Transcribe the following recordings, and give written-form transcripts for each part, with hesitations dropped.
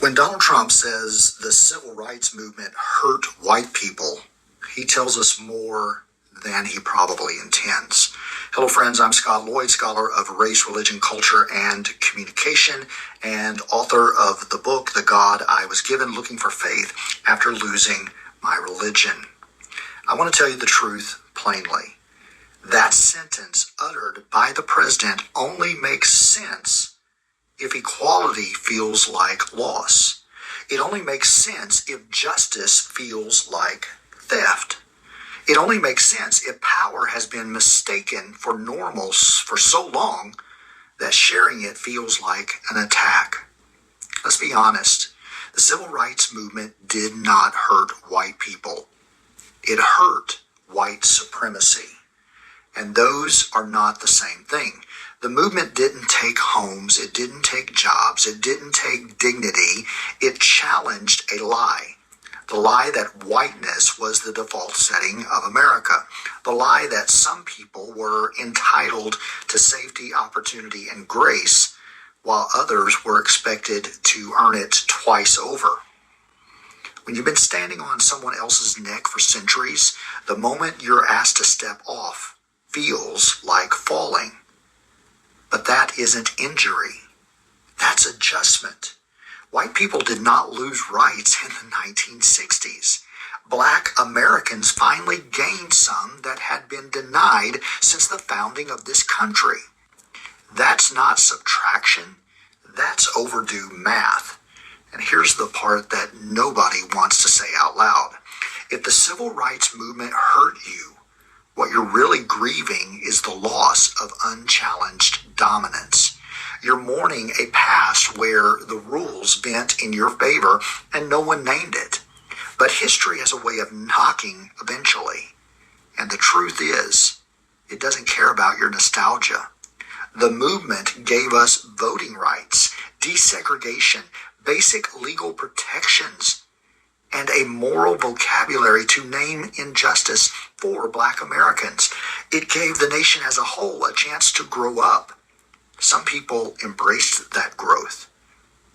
When Donald Trump says the civil rights movement hurt white people, he tells us more than he probably intends. Hello, friends. I'm Scott Lloyd, scholar of race, religion, culture, and communication, and author of the book, The God I Was Given, Looking for Faith After Losing My Religion. I want to tell you the truth plainly. That sentence uttered by the president only makes sense if equality feels like loss. It only makes sense if justice feels like theft. It only makes sense if power has been mistaken for normal for so long that sharing it feels like an attack. Let's be honest. The civil rights movement did not hurt white people. It hurt white supremacy. And those are not the same thing. The movement didn't take homes, it didn't take jobs, it didn't take dignity. It challenged a lie. The lie that whiteness was the default setting of America. The lie that some people were entitled to safety, opportunity, and grace, while others were expected to earn it twice over. When you've been standing on someone else's neck for centuries, the moment you're asked to step off feels like falling. But that isn't injury. That's adjustment. White people did not lose rights in the 1960s. Black Americans finally gained some that had been denied since the founding of this country. That's not subtraction. That's overdue math. And here's the part that nobody wants to say out loud. If the civil rights movement hurt you, what you're really grieving is the loss of unchallenged dominance. You're mourning a past where the rules bent in your favor and no one named it. But history has a way of knocking eventually. And the truth is, it doesn't care about your nostalgia. The movement gave us voting rights, desegregation, basic legal protections, and a moral vocabulary to name injustice for Black Americans. It gave the nation as a whole a chance to grow up. Some people embraced that growth.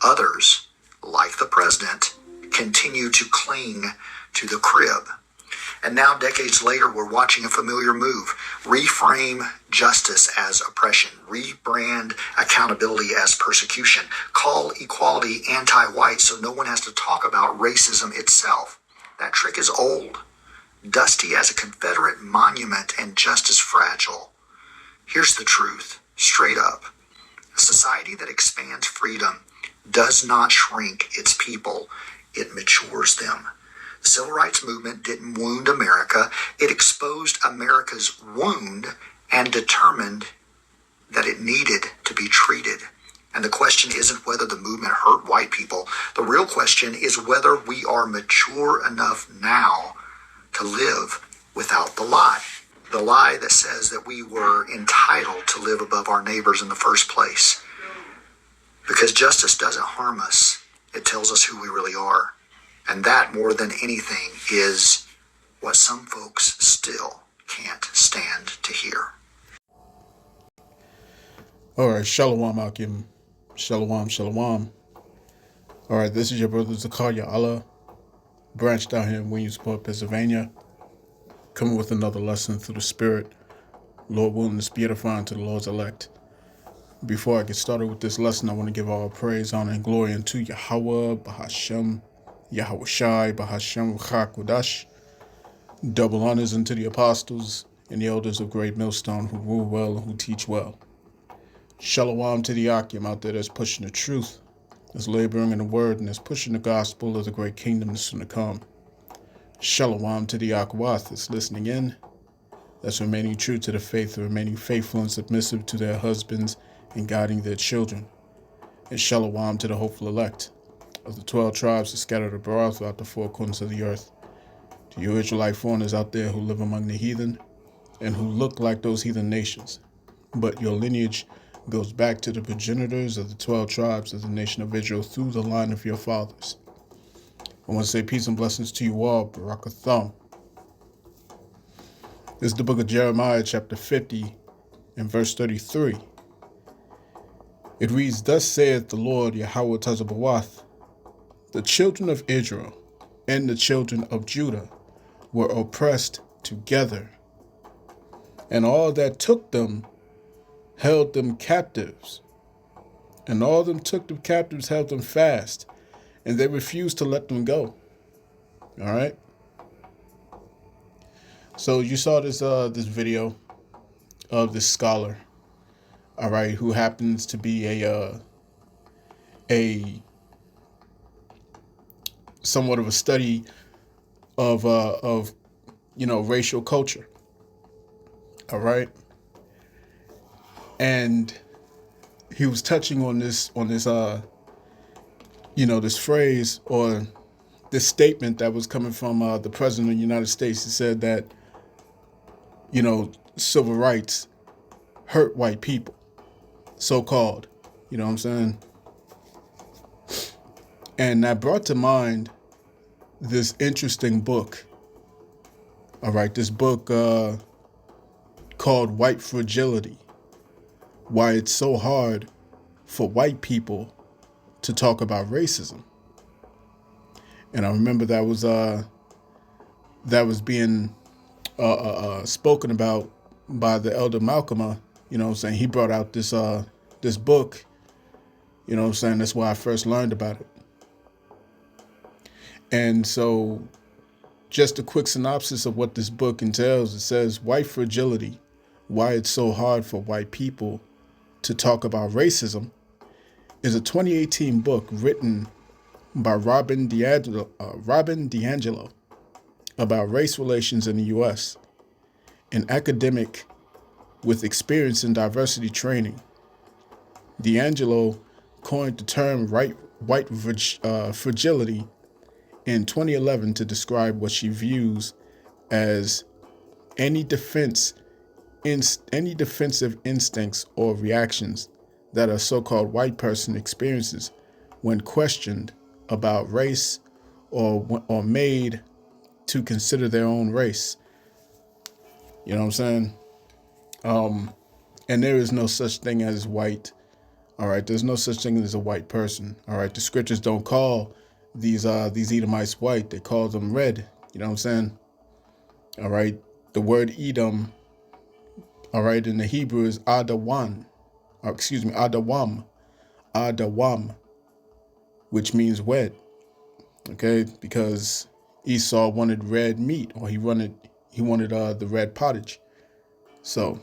Others, like the president, continue to cling to the crib. And now, decades later, we're watching a familiar move. Reframe justice as oppression. Rebrand accountability as persecution. Call equality anti-white so no one has to talk about racism itself. That trick is old, dusty as a Confederate monument, and just as fragile. Here's the truth, straight up. A society that expands freedom does not shrink its people. It matures them. The civil rights movement didn't wound America. It exposed America's wound and determined that it needed to be treated. And the question isn't whether the movement hurt white people. The real question is whether we are mature enough now to live without the lie. The lie that says that we were entitled to live above our neighbors in the first place. Because justice doesn't harm us. It tells us who we really are. And that, more than anything, is what some folks still can't stand to hear. All right, Shalom Akim. Shalom, Shalom. All right, this is your brother Zakaria Allah, branched out here in Williamsport, Pennsylvania, coming with another lesson through the Spirit, Lord willing, this beautifying to the Lord's elect. Before I get started with this lesson, I want to give all praise, honor, and glory unto Yahweh, Bahashem, Yahweh Shai, Bahashem, Chakodash. Double honors unto the apostles and the elders of Great Millstone who rule well and who teach well. Shalom to the Akim out there that's pushing the truth, that's laboring in the word, and that's pushing the gospel of the great kingdom that's soon to come. Shalom to the Akwath that's listening in, that's remaining true to the faith, remaining faithful and submissive to their husbands and guiding their children. And shalom to the hopeful elect of the 12 tribes that scattered abroad throughout the four corners of the earth. To you Israelite foreigners out there who live among the heathen and who look like those heathen nations, but your lineage goes back to the progenitors of the 12 tribes of the nation of Israel through the line of your fathers. I want to say peace and blessings to you all, Barakatham. This is the book of Jeremiah, chapter 50, and verse 33. It reads, Thus saith the Lord Yahweh Tazabawath, The children of Israel and the children of Judah were oppressed together, and all that took them held them captives. And all them took them captives held them fast, and they refused to let them go. All right. So you saw this video of this scholar, all right, who happens to be a somewhat of a study of racial culture. All right. And he was touching on this this phrase or this statement that was coming from the president of the United States. He said that civil rights hurt white people, so called. You know what I'm saying? And that brought to mind this interesting book. All right, this book called White Fragility: Why It's So Hard for White People to Talk About Racism. And I remember that was being spoken about by the elder Malcolm. You know what I'm saying? He brought out this book. You know what I'm saying? That's why I first learned about it. And so just a quick synopsis of what this book entails. It says, White Fragility: Why It's So Hard for White People to Talk About Racism is a 2018 book written by Robin DiAngelo about race relations in the U.S., an academic with experience in diversity training. DiAngelo coined the term white fragility in 2011 to describe what she views as any defensive instincts or reactions that a so-called white person experiences when questioned about race or made to consider their own race. You know what I'm saying? And there is no such thing as white. All right, there's no such thing as a white person. All right, the scriptures don't call these Edomites white. They call them red. You know what I'm saying? All right, the word Edom, all right, in the Hebrew is Adawam, which means red. Okay, because Esau wanted red meat, or he wanted the red pottage. So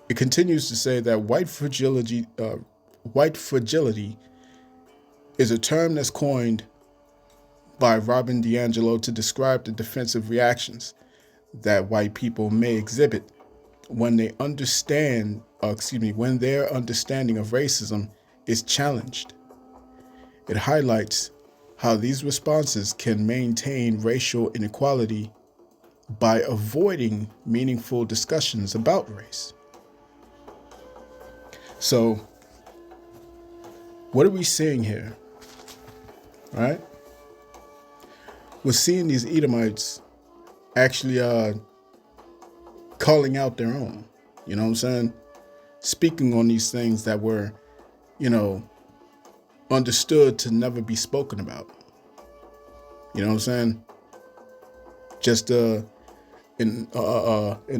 it continues to say that white fragility is a term that's coined by Robin DiAngelo to describe the defensive reactions that white people may exhibit when their understanding of racism is challenged. It highlights how these responses can maintain racial inequality by avoiding meaningful discussions about race. So, what are we seeing here? Right? We're seeing these Edomites actually calling out their own. You know what I'm saying? Speaking on these things that were, understood to never be spoken about. You know what I'm saying? Just an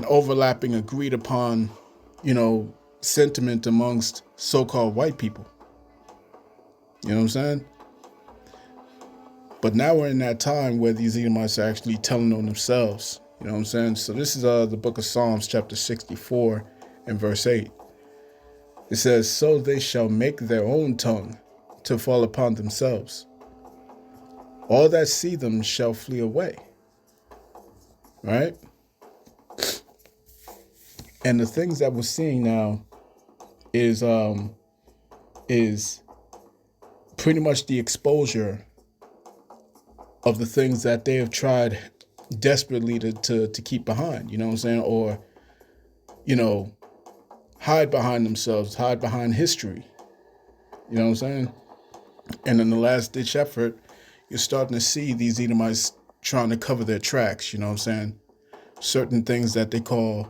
overlapping, agreed upon, sentiment amongst so-called white people. You know what I'm saying? But now we're in that time where these Edomites are actually telling on themselves. You know what I'm saying? So this is the book of Psalms, chapter 64 and verse 8. It says, "So they shall make their own tongue to fall upon themselves. All that see them shall flee away." Right? And the things that we're seeing now is pretty much the exposure of the things that they have tried desperately to keep behind, you know what I'm saying? Or, hide behind themselves, hide behind history. You know what I'm saying? And in the last ditch effort, you're starting to see these Edomites trying to cover their tracks, you know what I'm saying? Certain things that they call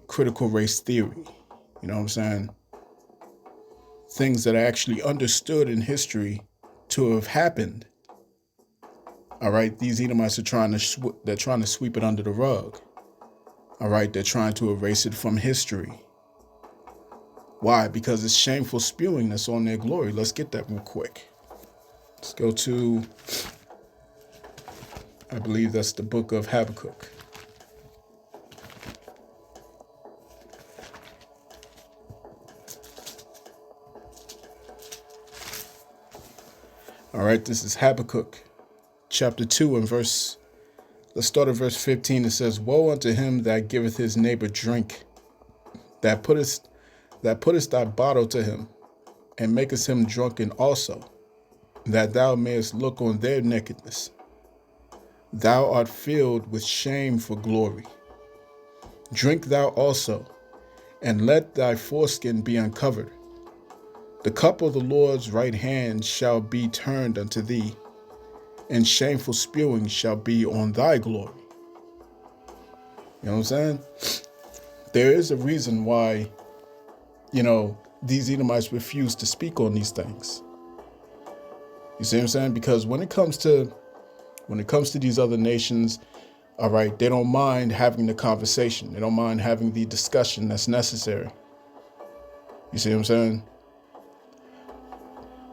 critical race theory, you know what I'm saying? things that are actually understood in history to have happened. All right, these Edomites are they're trying to sweep it under the rug. All right, they're trying to erase it from history. Why? Because it's shameful spewing that's on their glory. Let's get that real quick. Let's go to, I believe that's the book of Habakkuk. All right, this is Habakkuk chapter 2 and let's start at verse 15. It says, "Woe unto him that giveth his neighbor drink, that puttest thy bottle to him, and makest him drunken also, that thou mayest look on their nakedness. Thou art filled with shame for glory. Drink thou also, and let thy foreskin be uncovered. The cup of the Lord's right hand shall be turned unto thee, and shameful spewing shall be on thy glory." You know what I'm saying? There is a reason why, these Edomites refuse to speak on these things. You see what I'm saying? Because when it comes to these other nations, all right, they don't mind having the conversation. They don't mind having the discussion that's necessary. You see what I'm saying?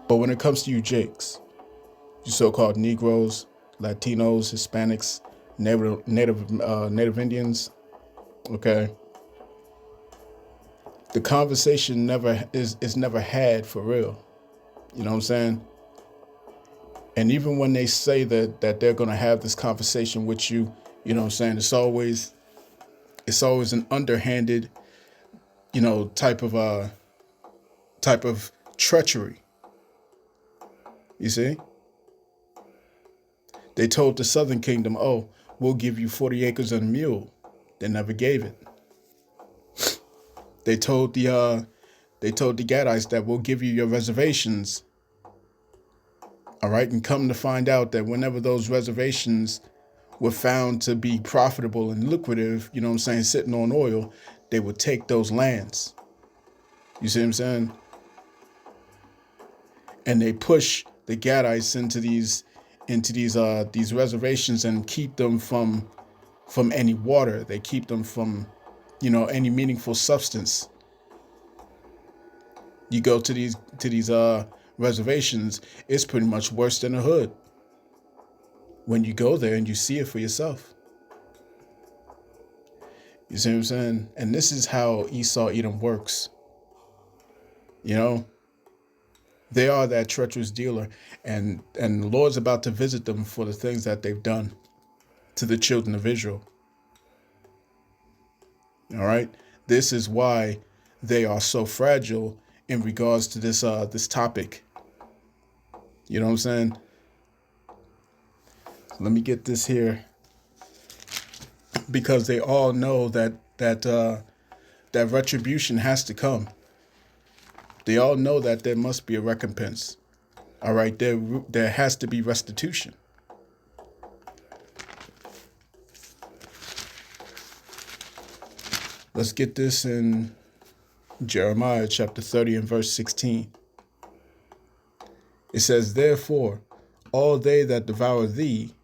But when it comes to you Jakes, you so-called Negroes, Latinos, Hispanics, Native Indians, okay, the conversation is never had for real. You know what I'm saying? And even when they say that they're going to have this conversation with you, you know what I'm saying, it's always an underhanded, type of treachery. You see? They told the Southern Kingdom, "Oh, we'll give you 40 acres and a mule." They never gave it. They told the Gadites that we'll give you your reservations. All right, and come to find out that whenever those reservations were found to be profitable and lucrative, you know what I'm saying, sitting on oil, they would take those lands. You see what I'm saying? And they push the Gadites into these reservations and keep them from any water. They keep them from, any meaningful substance. You go to these reservations, it's pretty much worse than a hood when you go there and you see it for yourself. You see what I'm saying? And this is how Esau Edom works. They are that treacherous dealer, and the Lord's about to visit them for the things that they've done to the children of Israel. All right, this is why they are so fragile in regards to this topic. You know what I'm saying? Let me get this here, because they all know that retribution has to come. They all know that there must be a recompense. All right, there has to be restitution. Let's get this in Jeremiah chapter 30 and verse 16. It says, "Therefore, all they that devour thee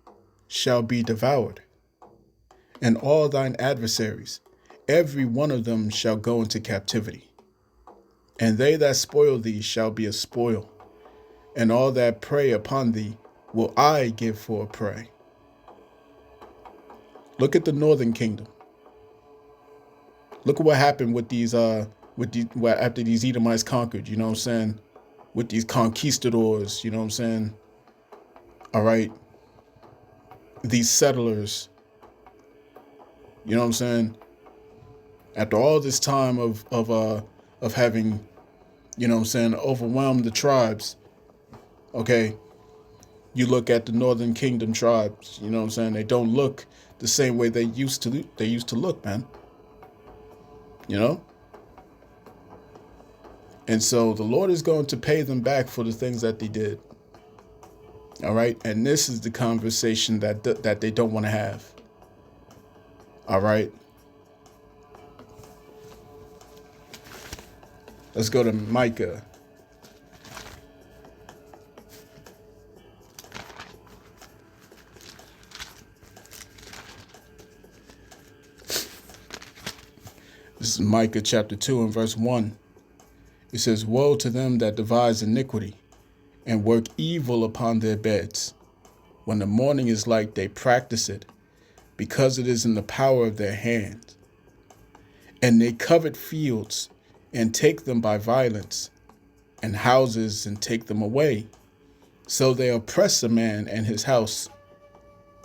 shall be devoured, and all thine adversaries, every one of them shall go into captivity. And they that spoil thee shall be a spoil, and all that prey upon thee will I give for a prey." Look at the northern kingdom. Look at what happened with after these Edomites conquered, you know what I'm saying? With these conquistadors, you know what I'm saying? All right. These settlers, you know what I'm saying? After all this time of having, you know what I'm saying, overwhelmed the tribes, okay, you look at the northern kingdom tribes, you know what I'm saying? They don't look the same way they used to look, man. And so the Lord is going to pay them back for the things that they did. All right. And this is the conversation that they don't want to have. All right. Let's go to Micah This is Micah chapter 2 and verse 1. It says, "Woe to them that devise iniquity and work evil upon their beds. When the morning is light, they practice it, because it is in the power of their hands. And they covet fields and take them by violence, and houses and take them away. So they oppress a man and his house,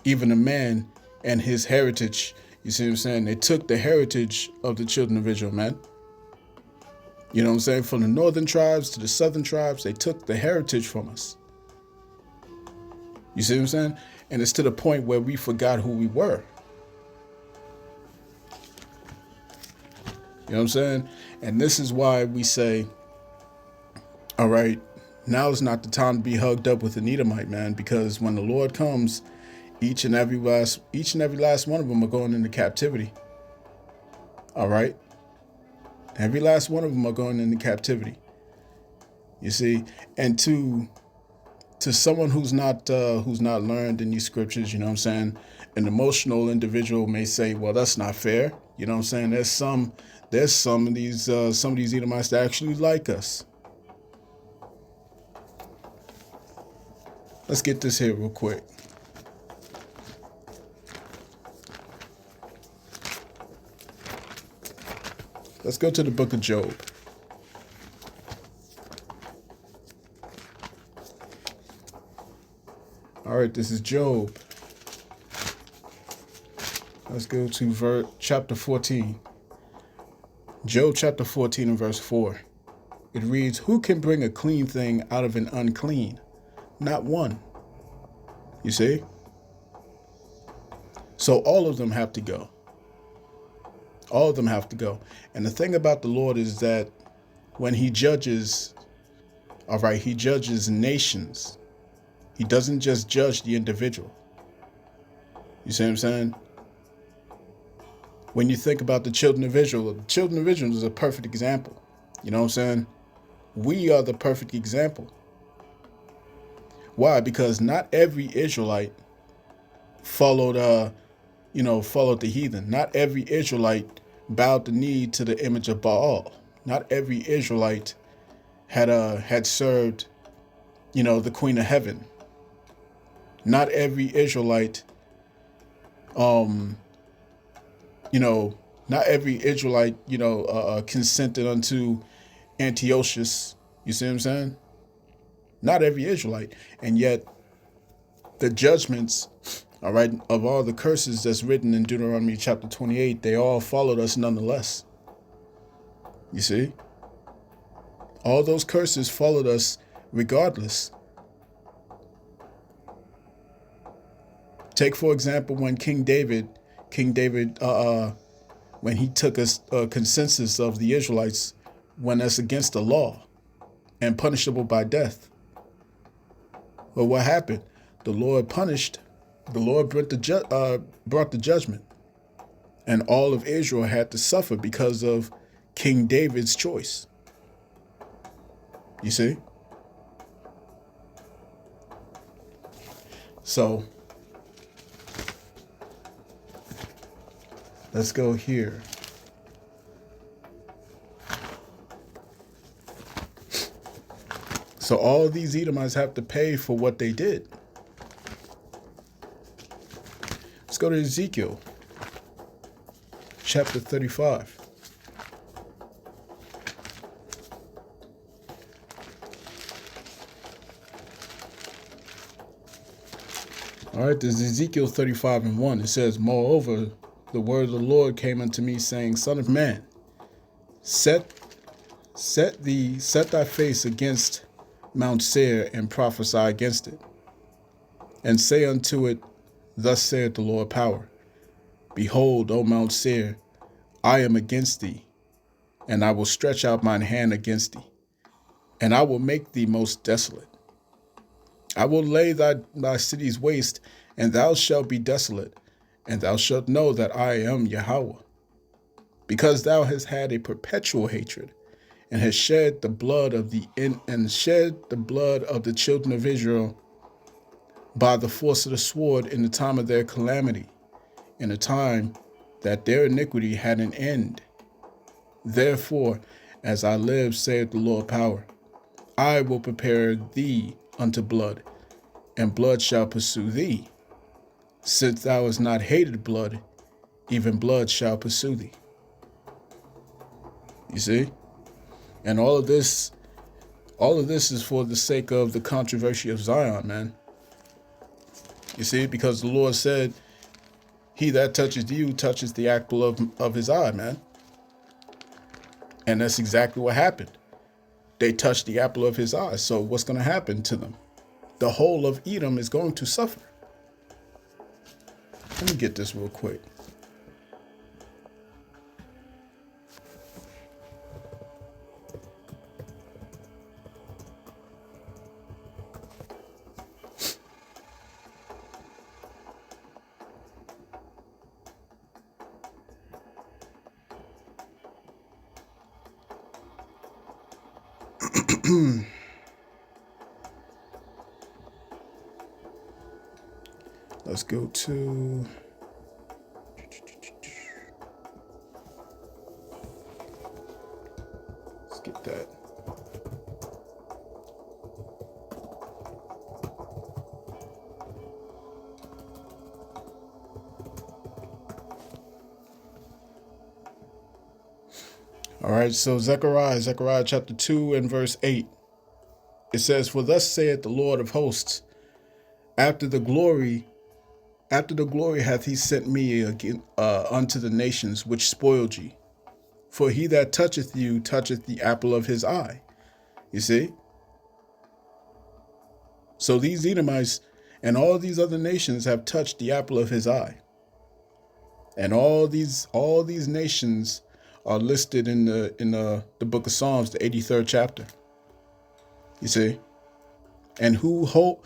even a man and his heritage." You see what I'm saying? They took the heritage of the children of Israel, man. You know what I'm saying? From the northern tribes to the southern tribes, they took the heritage from us. You see what I'm saying? And it's to the point where we forgot who we were. You know what I'm saying? And this is why we say, all right, now is not the time to be hugged up with an Edomite, man, because when the Lord comes, each and every last one of them are going into captivity. All right? Every last one of them are going into captivity. You see, and to someone who's not learned in these scriptures, you know what I'm saying, an emotional individual may say, well, that's not fair. You know what I'm saying? There's some of these Edomites that actually like us. Let's get this here real quick. Let's go to the book of Job. All right, this is Job. Let's go to chapter 14. Job chapter 14 and verse 4. It reads, "Who can bring a clean thing out of an unclean? Not one." You see? So all of them have to go. All of them have to go. And the thing about the Lord is that when he judges, all right, he judges nations. He doesn't just judge the individual. You see what I'm saying? When you think about the children of Israel is a perfect example. You know what I'm saying? We are the perfect example. Why? Because not every Israelite followed the heathen. Not every Israelite bowed the knee to the image of Baal. Not every Israelite had served, the Queen of Heaven. Not every Israelite, consented unto Antiochus. You see what I'm saying? Not every Israelite. And yet the judgments, all right, of all the curses that's written in Deuteronomy chapter 28, they all followed us nonetheless. You see? All those curses followed us regardless. Take, for example, when King David, when he took a consensus of the Israelites when that's against the law and punishable by death. Well, what happened? The Lord brought the judgment, and all of Israel had to suffer because of King David's choice. You see? So let's go here. So all of these Edomites have to pay for what they did. Let's go to Ezekiel chapter 35. All right, this is Ezekiel 35 and 1. It says, "Moreover, the word of the Lord came unto me, saying, Son of man, set thy face against Mount Seir, and prophesy against it, and say unto it, Thus saith the Lord power, Behold, O Mount Seir, I am against thee, and I will stretch out mine hand against thee, and I will make thee most desolate. I will lay thy cities waste, and thou shalt be desolate, and thou shalt know that I am Yahweh. Because thou hast had a perpetual hatred, and hast shed the blood of the children of Israel by the force of the sword in the time of their calamity, in a time that their iniquity had an end. Therefore, as I live, saith the Lord power, I will prepare thee unto blood, and blood shall pursue thee. Since thou hast not hated blood, even blood shall pursue thee. You see? And all of this is for the sake of the controversy of Zion, man. You see, because the Lord said, he that touches you touches the apple of his eye, man. And that's exactly what happened. They touched the apple of his eye. So what's going to happen to them? The whole of Edom is going to suffer. Let me get this real quick. Let's go to... Let's get that. All right, so Zechariah chapter 2 and verse 8. It says, for thus saith the Lord of hosts, after the glory hath he sent me again unto the nations which spoiled ye. For he that toucheth you toucheth the apple of his eye. You see? So these Edomites and all these other nations have touched the apple of his eye. And all these nations are listed in the book of Psalms, the 83rd chapter. You see? And who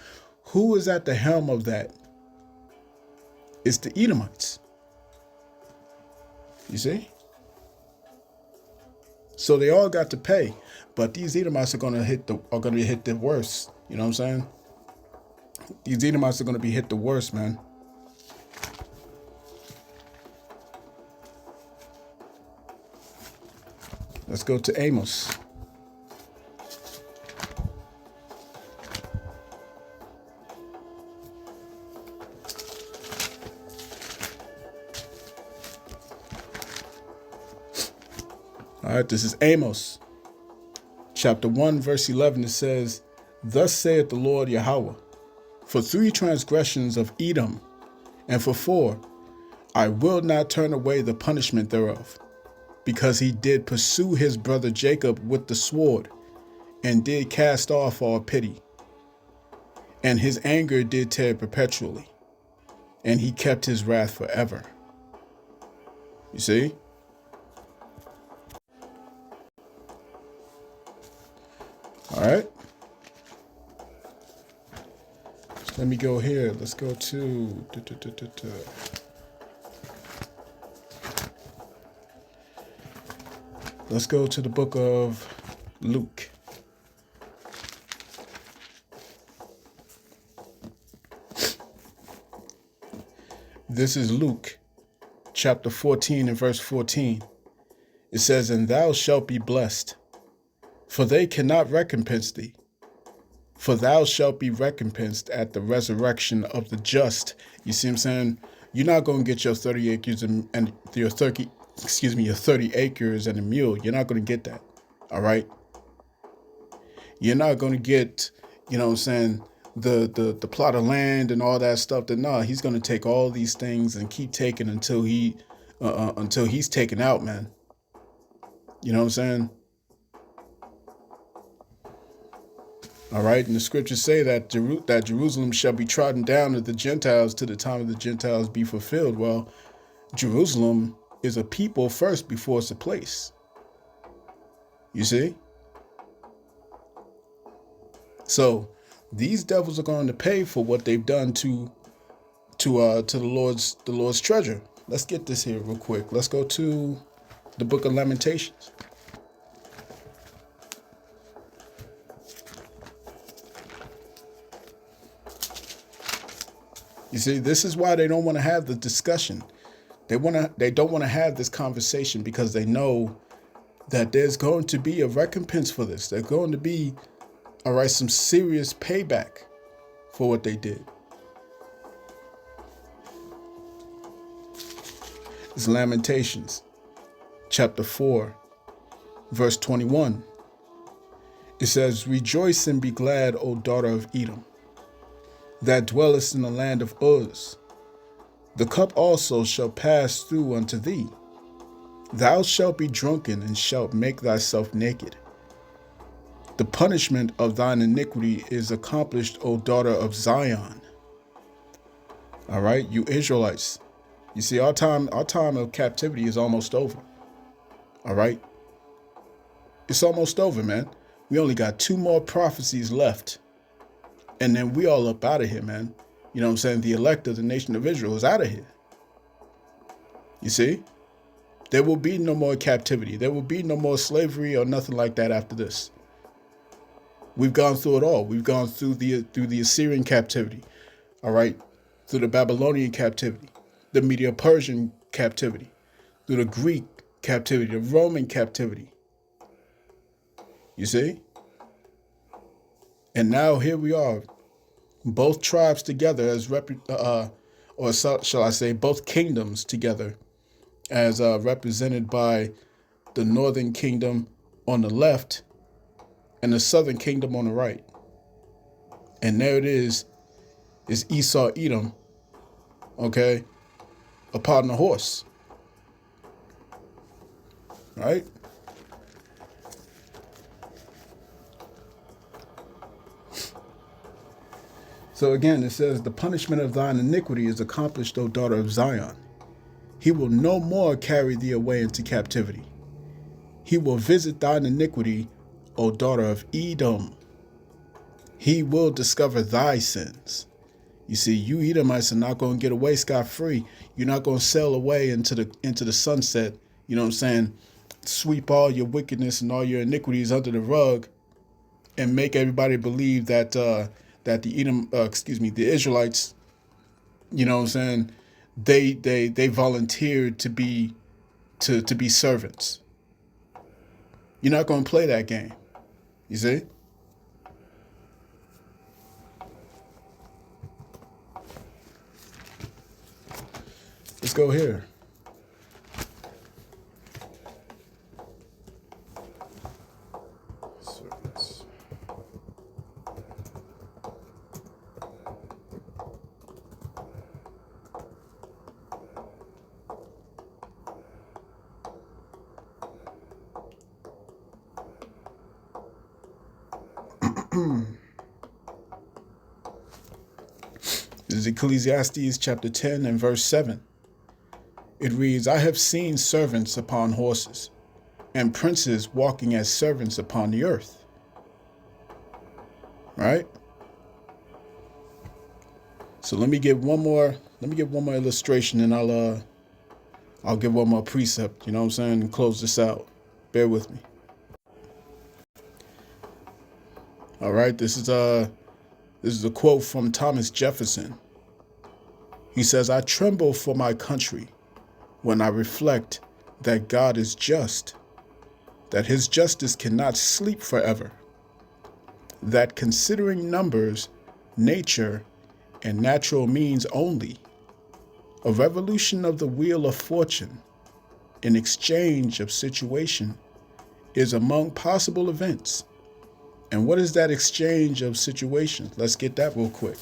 is at the helm of that? It's the Edomites. You see? So they all got to pay, but these Edomites are gonna hit the worst. You know what I'm saying? These Edomites are gonna be hit the worst, man. Let's go to Amos. All right, this is Amos, chapter 1, verse 11. It says, thus saith the Lord Yahweh, for 3 transgressions of Edom, and for 4, I will not turn away the punishment thereof, because he did pursue his brother Jacob with the sword, and did cast off all pity. And his anger did tear perpetually, and he kept his wrath forever. You see? All right. Let me go here. Let's go to... Let's go to the book of Luke. This is Luke, chapter 14 and verse 14. It says, and thou shalt be blessed, for they cannot recompense thee. For thou shalt be recompensed at the resurrection of the just. You see what I'm saying? You're not going to get your 30 acres and your 30 acres and a mule. You're not going to get that. All right. You're not going to get, you know what I'm saying, the plot of land and all that stuff. That no, he's going to take all these things and keep taking until he's taken out, man. You know what I'm saying? All right. And the scriptures say that Jerusalem shall be trodden down of the Gentiles till the time of the Gentiles be fulfilled. Well, Jerusalem is a people first before it's a place. You see? So these devils are going to pay for what they've done to the Lord's treasure. Let's get this here real quick. Let's go to the book of Lamentations. You see, this is why they don't want to have the discussion. They don't want to have this conversation because they know that there's going to be a recompense for this. There's going to be, all right, some serious payback for what they did. It's Lamentations, chapter 4, verse 21. It says, "Rejoice and be glad, O daughter of Edom, that dwellest in the land of Uz. The cup also shall pass through unto thee. Thou shalt be drunken and shalt make thyself naked. The punishment of thine iniquity is accomplished, O daughter of Zion." All right, you Israelites. You see, our time of captivity is almost over. All right? It's almost over, man. We only got 2 more prophecies left. And then we all up out of here, man. You know what I'm saying? The elect of the nation of Israel is out of here. You see? There will be no more captivity. There will be no more slavery or nothing like that after this. We've gone through it all. We've gone through the Assyrian captivity. All right? Through the Babylonian captivity, the Medo-Persian captivity, through the Greek captivity, the Roman captivity. You see? And now here we are, both tribes together as or shall I say, both kingdoms together as represented by the northern kingdom on the left and the southern kingdom on the right. And there it is Esau, Edom, okay, upon the horse, right? So again, it says, "The punishment of thine iniquity is accomplished, O daughter of Zion. He will no more carry thee away into captivity. He will visit thine iniquity, O daughter of Edom. He will discover thy sins." You see, you Edomites are not going to get away scot-free. You're not going to sail away into the sunset. You know what I'm saying? Sweep all your wickedness and all your iniquities under the rug, and make everybody believe that that the Israelites, you know what I'm saying, they volunteered to be servants. You're not going to play that game. You see? Let's go here. Servants. This is Ecclesiastes chapter 10 and verse 7. It reads, "I have seen servants upon horses, and princes walking as servants upon the earth." Right? So let me give one more illustration, and I'll give one more precept, you know what I'm saying, and close this out. Bear with me. All right, this is a quote from Thomas Jefferson. He says, "I tremble for my country when I reflect that God is just, that his justice cannot sleep forever, that considering numbers, nature, and natural means only, a revolution of the wheel of fortune, an exchange of situation, is among possible events." And what is that exchange of situation? Let's get that real quick.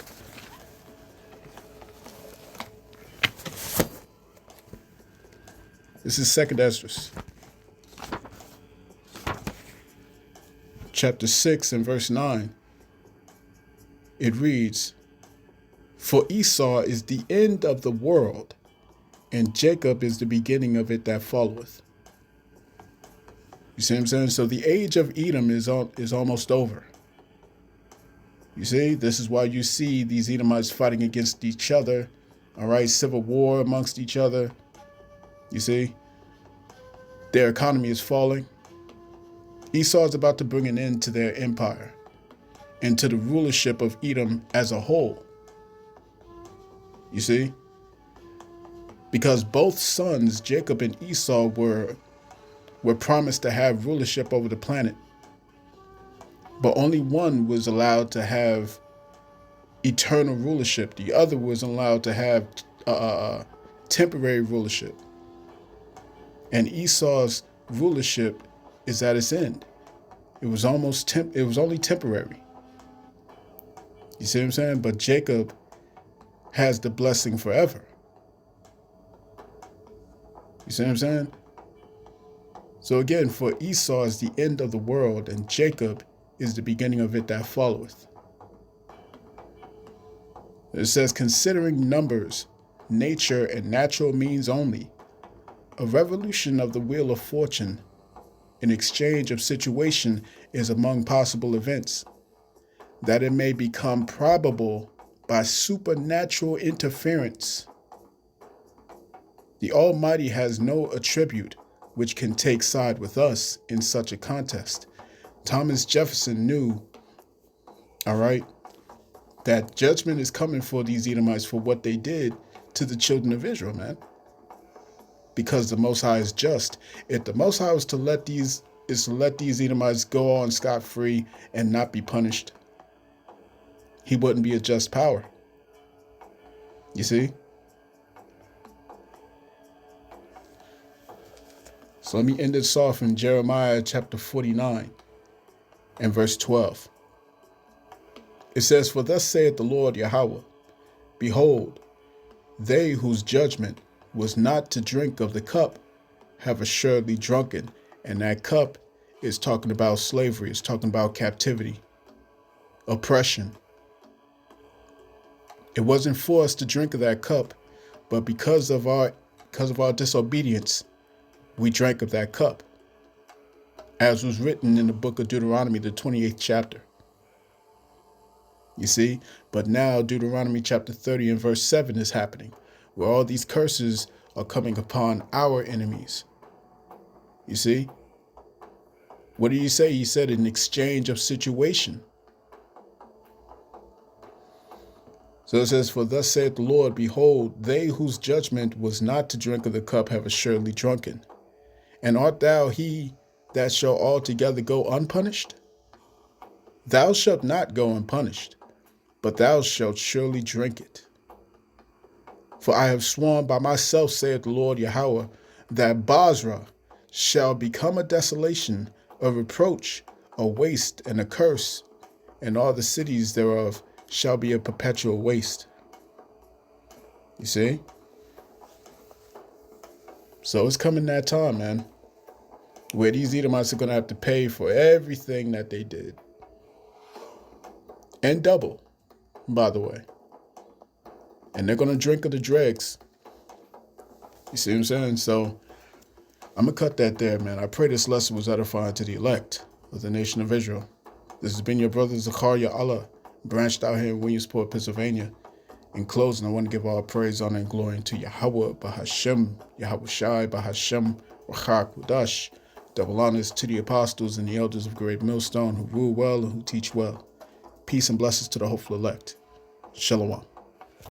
This is 2 Esdras, chapter 6 and verse 9. It reads, "For Esau is the end of the world, and Jacob is the beginning of it that followeth." You see what I'm saying? So the age of Edom is almost over. You see, this is why you see these Edomites fighting against each other. All right, civil war amongst each other. You see, their economy is falling. Esau is about to bring an end to their empire and to the rulership of Edom as a whole. You see, because both sons, Jacob and Esau, were were promised to have rulership over the planet, but only one was allowed to have eternal rulership. The other was allowed to have temporary rulership. And Esau's rulership is at its end. It was only temporary. You see what I'm saying? But Jacob has the blessing forever. You see what I'm saying? So again, for Esau is the end of the world, and Jacob is the beginning of it that followeth. It says, considering numbers, nature, and natural means only, a revolution of the wheel of fortune, an exchange of situation is among possible events, that it may become probable by supernatural interference. The Almighty has no attribute which can take side with us in such a contest. Thomas Jefferson knew, all right, that judgment is coming for these Edomites for what they did to the children of Israel, man. Because the Most High is just. If the Most High was to let these Edomites go on scot-free and not be punished, he wouldn't be a just power. You see? So let me end this off in Jeremiah chapter 49 and verse 12. It says, for thus saith the Lord Yahweh, behold, they whose judgment was not to drink of the cup have assuredly drunken. And that cup is talking about slavery. It's talking about captivity, oppression. It wasn't for us to drink of that cup, but because of our disobedience, we drank of that cup, as was written in the book of Deuteronomy, the 28th chapter. You see? But now Deuteronomy chapter 30 and verse 7 is happening, where all these curses are coming upon our enemies. You see? What did he say? He said an exchange of situation. So it says, for thus saith the Lord, behold, they whose judgment was not to drink of the cup have assuredly drunken. And art thou he that shall altogether go unpunished? Thou shalt not go unpunished, but thou shalt surely drink it. For I have sworn by myself, saith the Lord Yahweh, that Basra shall become a desolation, a reproach, a waste, and a curse, and all the cities thereof shall be a perpetual waste. You see? So it's coming that time, man, where these Edomites are going to have to pay for everything that they did. And double, by the way. And they're going to drink of the dregs. You see what I'm saying? So I'm going to cut that there, man. I pray this lesson was edifying to the elect of the nation of Israel. This has been your brother Zakaria Allah, branched out here in Williamsport, Pennsylvania. In closing, I want to give all praise, honor, and glory to Yahweh, Bahashem, Yahweh Shai, Bahashem, Rachak, Wadash. Double honors to the apostles and the elders of Great Millstone who rule well and who teach well. Peace and blessings to the hopeful elect. Shalom.